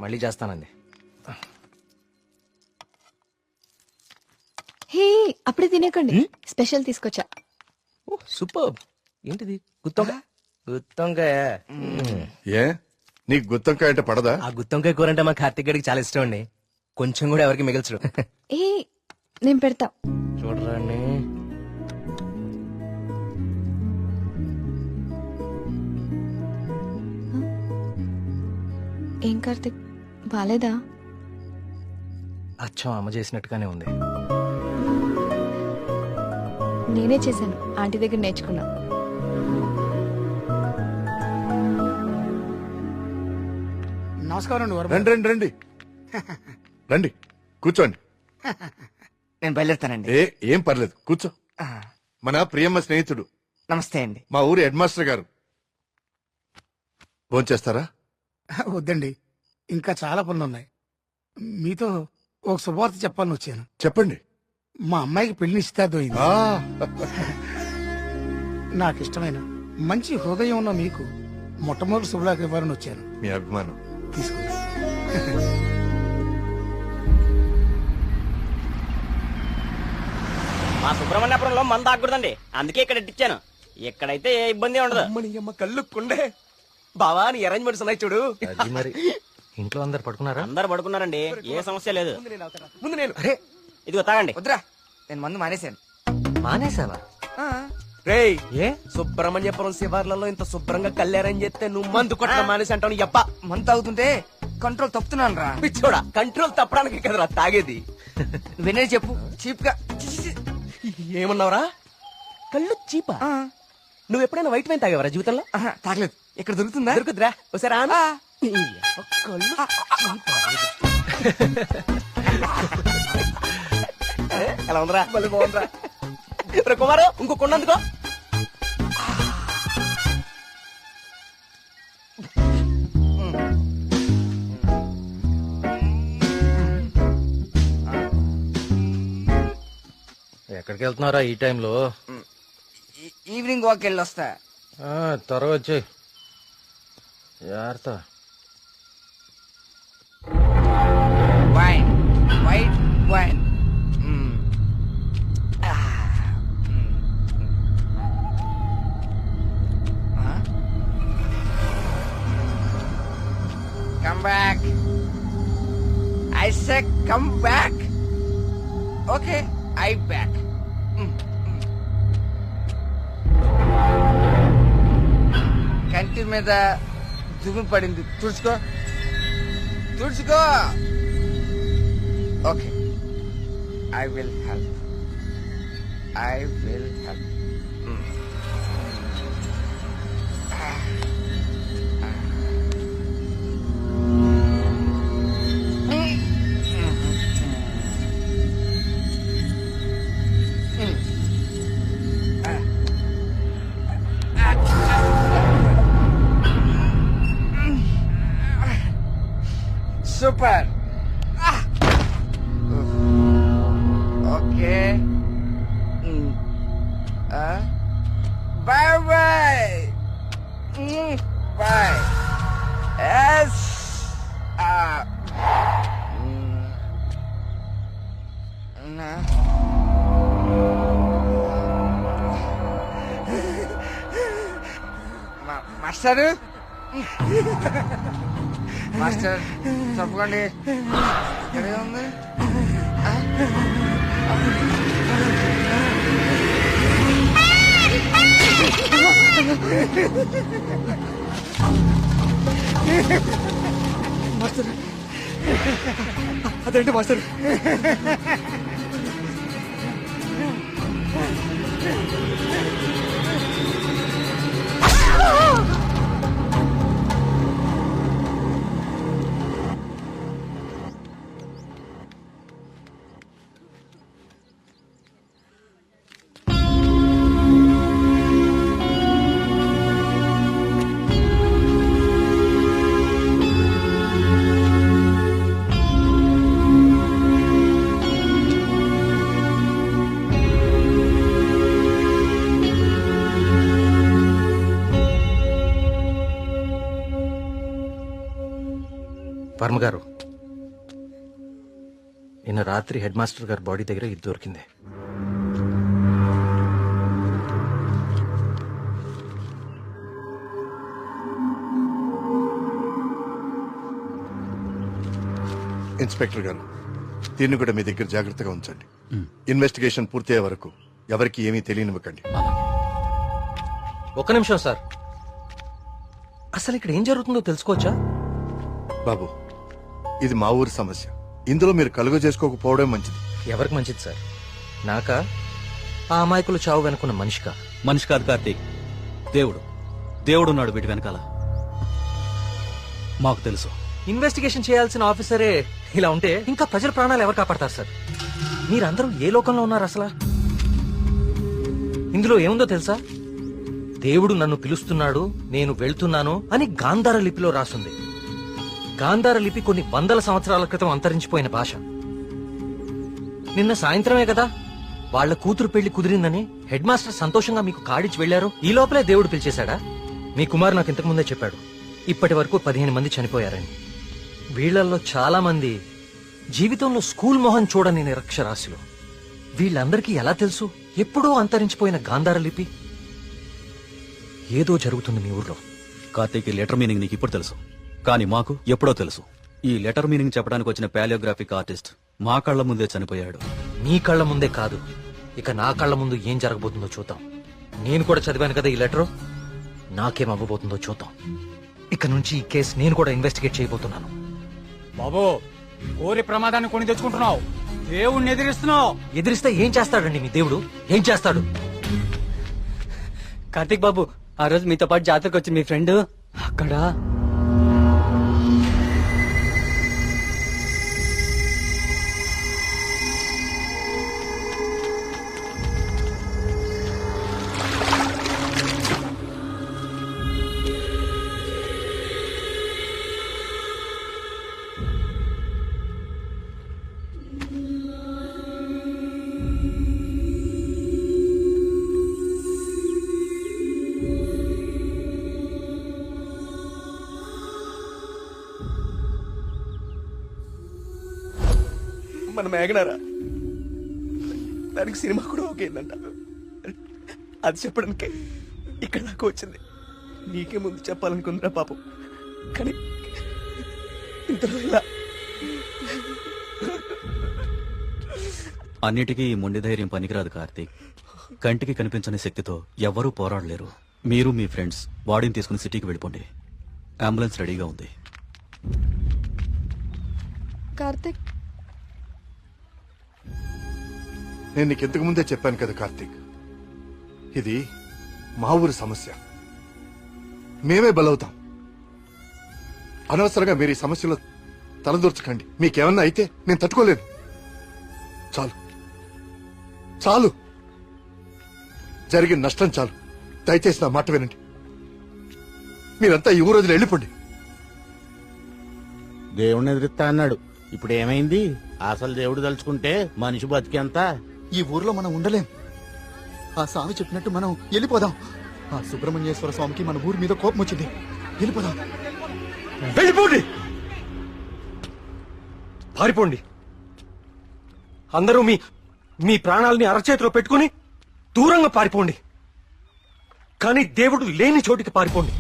మళ్ళీ చేస్తానంది. హే అప్పుడే తినేకండి, స్పెషల్ తీసుకొచ్చా. ఓ సూపర్. ఏంటిది? గుత్తొంకాయ. గుత్తొంకాయ. ఏ నీకు గుత్తొంకాయ అంటే పడదా? ఆ గుత్తొంకాయ కూర అంటే మా కార్తిక్ గడికి చాలా ఇష్టం అండి. కొంచెం కూడా ఎవరికి మిగల్చడు. ఏ నేను పెడతా. చూడరాండి. ఏం కార్తిక్, బాలేదా? అచ్చం అమ్మ చేసినట్టుగానే ఉంది. నేనే చేశాను, ఆంటీ దగ్గర నేర్చుకున్నా. నమస్కారం అండి. రండి రండి రండి రండి కూర్చోండి. నేను బయలుదేరుతానండి. ఏం పర్లేదు కూర్చో. మన ప్రియమ్మ స్నేహితుడు, నమస్తే అండి. మా ఊరి హెడ్ మాస్టర్ గారు. భోంచేస్తారా? వద్దండి, ఇంకా చాలా పనులు ఉన్నాయి. మీతో ఒక శుభవార్త చెప్పాలని వచ్చాను. చెప్పండి. మా అమ్మాయికి పెళ్లి నిశ్చితార్థమైంది. ఆ, నాకు ఇష్టమైన మంచి హృదయం ఉన్న మీకు మొట్టమొదటి శుభలాకి ఇవ్వాలని వచ్చాను. మీ అభిమానం. తీసుకోండి. మా సుబ్రహ్మణ్యపురంలో మంద ఆగకూడదండి, అందుకే ఇక్కడ ఇట్టించాను. ఇక్కడైతే ఏ ఇబ్బంది ఉండదు. అమ్మని అమ్మ కళ్ళు కుండే. బావా నీ అరేంజ్మెంట్స్ ఉన్నాయి చూడు. అది మరి ఇంట్లో అందరు పడుకున్నారా? అందరు పడుకున్నారండి, ఏ సమస్య లేదు. ముందు నేను. అరే ఇదిగో తాగండి. వద్దురా, నేను మందు మానేశాను. మానేసావా? ఆ, రేయ్ ఏ సుబ్రహ్మణ్యపురం శివార్లలో ఇంత శుభ్రంగా కళ్యాణం చేస్తే నువ్వు మందు కొట్టడం మానేసి అంటావు. యప్ప మందు తాగుతుంటే కంట్రోల్ తప్పుతున్నాను రా. పిచ్చోడా, కంట్రోల్ తప్పడానికి కదరా తాగేది. వినే చెప్పు చీప్ గా. చి, చి, చి. ఏమన్నావురా? కళ్ళు చీపా? ఆ, నువ్వు ఎప్పుడైనా వైట్ వైన్ తాగేవరా జీవితంలో? ఆహా, తాగలేదు. ఇక్కడ దొరుకుతుందా? దొరుకుతురా ఒకసారి ఆను. ఆ, ఈ యప్ప కళ్ళు చీపా. ఏ, ఎలా ఉందిరా? మళ్ళీ బాగుందిరా. రే కుమారు, ఇంకో కొండందుకో. ఎక్కడికి వెళ్తున్నారా ఈ టైంలో? ఈవినింగ్ వాక్ వెళ్ళి వస్తా. త్వరగా వచ్చి జాగ్రత్త. Wine, white wine. Come back. I said come back. Okay, I back. కంటి మీద దుమ్ము పడింది, తుడుచుకో తుడుచుకో. Okay, I will help. I will help. Super. Okay. Bye bye. Bye. Yes. Nah. Master, master తప్పకండి. ఇక్కడే ఉంది. మాస్టర్, అదేంటి మాస్టర్? వర్మ గారు, నిన్న రాత్రి హెడ్ మాస్టర్ గారి బాడీ దగ్గర ఇది దొరికింది. ఇన్స్పెక్టర్ గారు, దీన్ని కూడా మీ దగ్గర జాగ్రత్తగా ఉంచండి. ఇన్వెస్టిగేషన్ పూర్తయ్యే వరకు ఎవరికి ఏమీ తెలియనివ్వకండి. ఒక్క నిమిషం సార్, అసలు ఇక్కడ ఏం జరుగుతుందో తెలుసుకోవచ్చా? బాబు, ఇది మా ఊరి సమస్య. ఇందులో మీరు కలుగ చేసుకోకపోవడం మంచిది. ఎవరికి మంచిది సార్? నాకా, ఆ అమాయకులు చావు వెనుకున్న మనిషికా? మనిషి కాదు కార్తీక్, దేవుడు. దేవుడు ఉన్నాడు వీటి వెనకాల. మాకు తెలుసు. ఇన్వెస్టిగేషన్ చేయాల్సిన ఆఫీసరే ఇలా ఉంటే ఇంకా ప్రజల ప్రాణాలు ఎవరు కాపాడతారు సార్? మీరందరూ ఏ లోకంలో ఉన్నారు అసలు? ఇందులో ఏముందో తెలుసా? దేవుడు నన్ను పిలుస్తున్నాడు, నేను వెళ్తున్నాను అని గాంధార లిపిలో రాసుంది. గాంధార లిపి కొన్ని వందల సంవత్సరాల క్రితం అంతరించిపోయిన భాష. నిన్న సాయంత్రమే కదా వాళ్ల కూతురు పెళ్లి కుదిరిందని హెడ్ మాస్టర్ సంతోషంగా మీకు కార్డిచ్చి వెళ్లారు. ఈ లోపలే దేవుడు పిలిచేశాడా? మీ కుమారు నాకు ఇంతకు ముందే చెప్పాడు, ఇప్పటి వరకు 15 మంది చనిపోయారని. వీళ్లల్లో చాలా మంది జీవితంలో స్కూల్ మొహం చూడని నిరక్షరాస్యులు. వీళ్ళందరికీ ఎలా తెలుసు ఎప్పుడో అంతరించిపోయిన గాంధార లిపి? ఏదో జరుగుతుంది మీ ఊర్లో. కార్తీక్, ఈ లెటర్ మీనింగ్ నీకు ఇప్పుడు తెలుసు, కానీ మాకు ఎప్పుడో తెలుసు. ఈ లెటర్ మీనింగ్ చెప్పడానికి వచ్చిన పాలియోగ్రాఫిక్ ఆర్టిస్ట్ మా కళ్ల ముందే చనిపోయాడు. మీ కళ్ల ముందే కాదు, ఇక నా కళ్ల ముందు ఏం జరగబోతుందో చూద్దాం. నేను కూడా చదివాను కదా ఈ లెటరు, నాకేం అవ్వబోతుందో చూద్దాం. ఇక నుంచి ఈ కేసు నేను కూడా ఇన్వెస్టిగేట్ చేయబోతున్నాను. బాబు, ఊరి ప్రమాదాన్ని కొని తెచ్చుకుంటున్నావు, దేవుణ్ణి ఎదిరిస్తున్నావు. ఎదిరిస్తే ఏం చేస్తాడండి మీ దేవుడు? ఏం చేస్తాడు? కార్తీక్ బాబు, ఆ రోజు మీతో పాటు జాతరకు వచ్చి మీ ఫ్రెండ్ అక్కడ మన మేఘనారా, దానికి సినిమా కూడా ఓకేందంట. అది చెప్పడానికి ఇక్కడ దాకా వచ్చింది. నీకే ముందు చెప్పాలనుకుందిరా పాపం, కానీ ఇంతలో ఇలా. అన్నిటికీ ఈ మొండి ధైర్యం పనికిరాదు కార్తీక్. కంటికి కనిపించని శక్తితో ఎవ్వరూ పోరాడలేరు. మీరు మీ ఫ్రెండ్స్ బాడీని తీసుకుని సిటీకి వెళ్ళిపోండి. అంబులెన్స్ రెడీగా ఉంది. కార్తిక్, నేను నీకు ఇంతకు ముందే చెప్పాను కదా కార్తీక్, ఇది మా ఊరి సమస్య. మేమే బలవుతాం. అనవసరంగా మీరు ఈ సమస్యలో తలదూర్చకండి. మీకేమన్నా అయితే నేను తట్టుకోలేను. చాలు చాలు, జరిగిన నష్టం చాలు. దయచేసి నా మాట వినండి. మీరంతా ఈ ఊరు వదిలి వెళ్ళిపోండి. దేవుణ్ణి ఎదిరిస్తా అన్నాడు, ఇప్పుడు ఏమైంది? అసలు దేవుడు తలుచుకుంటే మనిషి బతికేంత. ఈ ఊర్లో మనం ఉండలేం. ఆ స్వామి చెప్పినట్టు మనం వెళ్ళిపోదాం. ఆ సుబ్రహ్మణ్యేశ్వర స్వామికి మన ఊరి మీద కోపం వచ్చింది. వెళ్ళిపోదాం. వెళ్ళిపోండి, పారిపోండి. అందరూ మీ మీ ప్రాణాలని అరచేతిలో పెట్టుకుని దూరంగా పారిపోండి. కానీ దేవుడు లేని చోటికి పారిపోండి.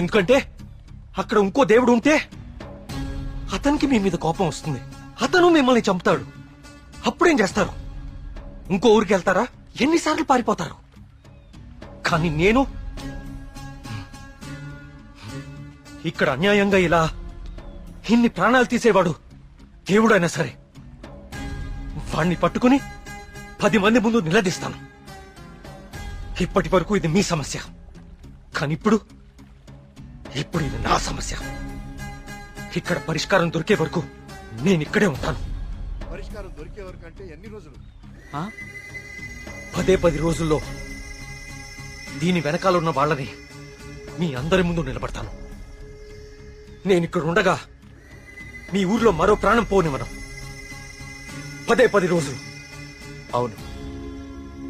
ఎందుకంటే అక్కడ ఇంకో దేవుడు ఉంటే అతనికి మీ మీద కోపం వస్తుంది. అతను మిమ్మల్ని చంపుతాడు. అప్పుడేం చేస్తారు? ఇంకో ఊరికి వెళ్తారా? ఎన్నిసార్లు పారిపోతారు? కానీ నేను ఇక్కడ అన్యాయంగా ఇలా ఇన్ని ప్రాణాలు తీసేవాడు దేవుడైనా సరే వాణ్ణి పట్టుకుని 10 మంది ముందు నిలదీస్తాను. ఇప్పటి వరకు ఇది మీ సమస్య, కానీ ఇప్పుడు ఇది నా సమస్య. ఇక్కడ పరిష్కారం దొరికే వరకు నేను ఇక్కడే ఉంటాను. పరిష్కారం దొరికే వరకు అంటే ఎన్ని రోజులు? 10 రోజుల్లో దీని వెనకాల ఉన్న వాళ్ళని మీ అందరి ముందు నిలబడతాను. నేను ఇక్కడ ఉండగా మీ ఊర్లో మరో ప్రాణం పోనివ్వను. 10 రోజులు. అవును,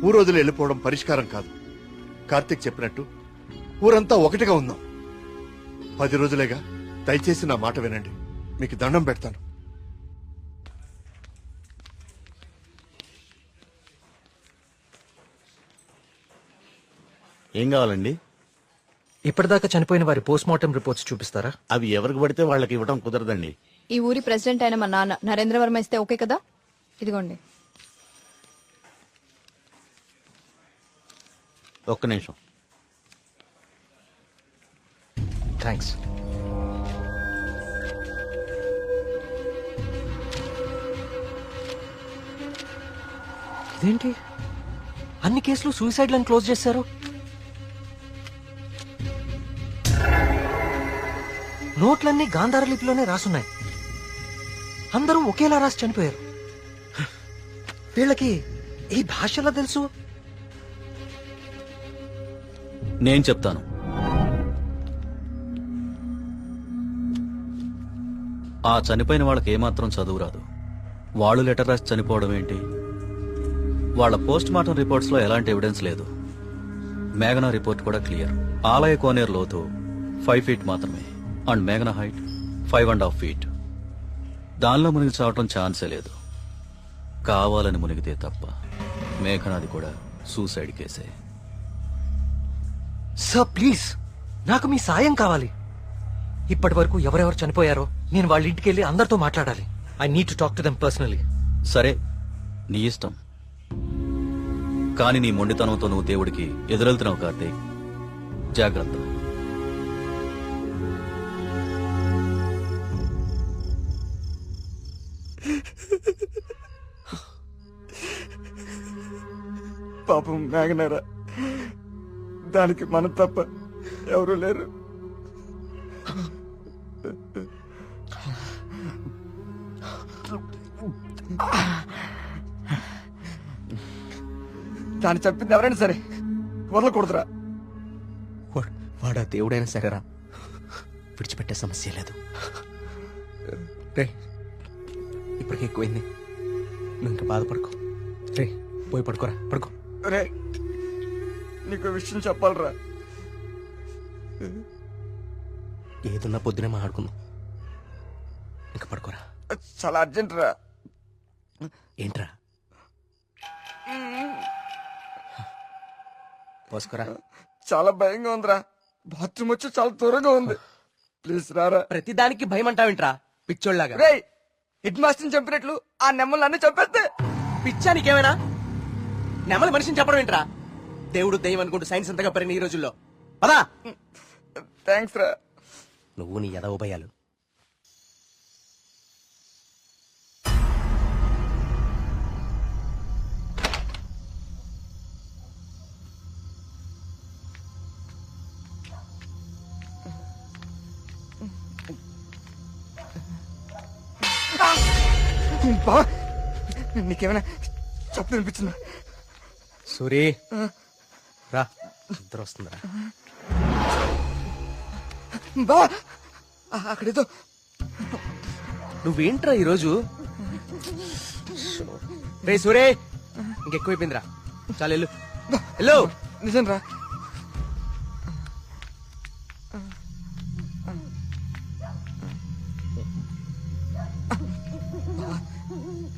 ఊరు వదిలి వెళ్ళిపోవడం పరిష్కారం కాదు. కార్తీక్ చెప్పినట్టు ఊరంతా ఒకటిగా ఉందాం. 10 రోజులేగా, దయచేసి నా మాట వినండి, మీకు దండం పెడతాను. ఏం కావాలండి? ఇప్పటిదాకా చనిపోయిన వారి పోస్ట్ మార్టం రిపోర్ట్స్ చూపిస్తారా? అవి ఎవరికి పడితే వాళ్ళకి ఇవ్వడం కుదరదండి. ఈ ఊరి ప్రెసిడెంట్ అయిన మా నాన్న నరేంద్ర వర్మ ఇస్తే ఓకే కదా? ఇదిగోండి. ఒక్క నిమిషం. థ్యాంక్స్. ఇదేంటి, అన్ని కేసులు సూసైడ్లను క్లోజ్ చేశారు? నోట్లన్నీ గాంధార లిపిలోనే రాసున్నాయి. అందరూ ఒకేలా రాసి చనిపోయారు. వీళ్ళకి ఈ భాషలో తెలుసు. నేను చెప్తాను. ఆ చనిపోయిన వాళ్ళకి ఏమాత్రం చదువు రాదు. వాళ్ళు లెటర్ రాసి చనిపోవడం ఏంటి? వాళ్ళ పోస్ట్ మార్టం రిపోర్ట్స్ లో ఎలాంటి ఎవిడెన్స్ లేదు. మేఘనా రిపోర్ట్ కూడా క్లియర్. ఆలయ కోనేరు లోతు 5 feet మాత్రమే, అండ్ మేఘనా హైట్ 5.5 feet. దానిలో మునిగి చావటం ఛాన్సే లేదు. కావాలని మునిగితే తప్ప. మేఘనాది కూడా సూసైడ్ కేసే. సార్ ప్లీజ్, నాకు మీ సాయం కావాలి. ఇప్పటి వరకు ఎవరెవరు చనిపోయారో నేను వాళ్ళ ఇంటికి వెళ్ళి అందరితో మాట్లాడాలి. I need to talk to them personally. సరే, నీ ఇష్టం. కానీ నీ మొండితనంతో నువ్వు దేవుడికి ఎదురెళ్తున్నావు కార్తీక్. జాగ్రత్త. పాపం మేఘనారా, దానికి మనం తప్ప ఎవరు లేరు. దాన్ని చెప్పింది ఎవరైనా సరే వదలకూడదురా. వాడా దేవుడైనా సరేరా, విడిచిపెట్టే సమస్య లేదు. రే, ఇప్పటికే ఎక్కువైంది, నువ్వు ఇంకా బాధపడుకో. రే, పోయి పడుకోరా, పడుకో. రే, నీకు విషయం చెప్పాలరా. ఏదున్నా పొద్దునే మాట్లాడుకుందాం. ఇంకా పడుకోరా. చాలా అర్జెంట్ రా. ఏంట్రా? పోసుకోరా. చాలా భయంగా ఉందిరా. బాత్రూమ్ వచ్చి చాలా దూరంగా ఉంది. ప్లీజ్ రారా. ప్రతిదానికి భయం అంటావేంట్రా పిచ్చోళ్ళగా? రే, హెడ్ మాస్టర్ని చంపినట్లు ఆ నెమ్మల్ని అన్ని చంపేస్తే పిచ్చా నీకేమైనా? నెమ్మలి మనిషిని చెప్పడం ఏంట్రా? దేవుడు దయ్యం అనుకుంటూ సైన్స్ అంతగా పెరిగిన ఈ రోజుల్లో. పదా. థ్యాంక్స్ రా. నువ్వు నీ ఎదవ భయాలు. నీకేమైనా చెప్పు అనిపించిందా? సూరి రా, ఇద్దరు వస్తుందిరా. బా, అక్కడేదో. నువ్వేంట్రా ఈరోజు? రే సూరే, ఇంకెక్కువైపోయిందిరా. చాలు వెళ్ళు. వెళ్ళు. నిజం రా.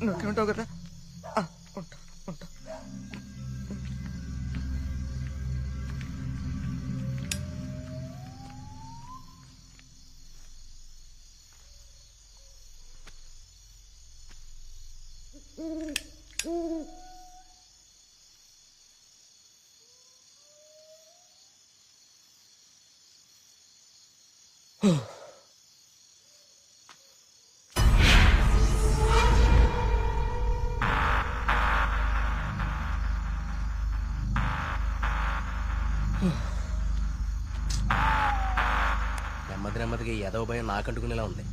నువ్వు ఉంటావు కదా? ఉంటా ఉంటా. నెమ్మదిగా ఏదో భయం నాకంటుకునేలా ఉంది.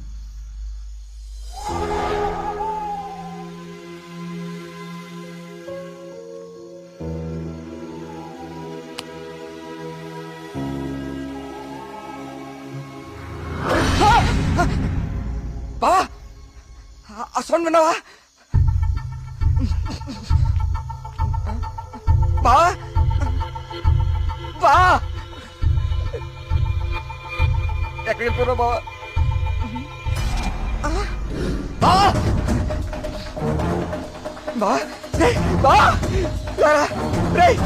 బా, ఆ సౌండ్ విన్నావా? బా బా, ఎక్కడికి వెళ్ళిపోయినా బావా? బా రేయ్, బా రారా, రేయ్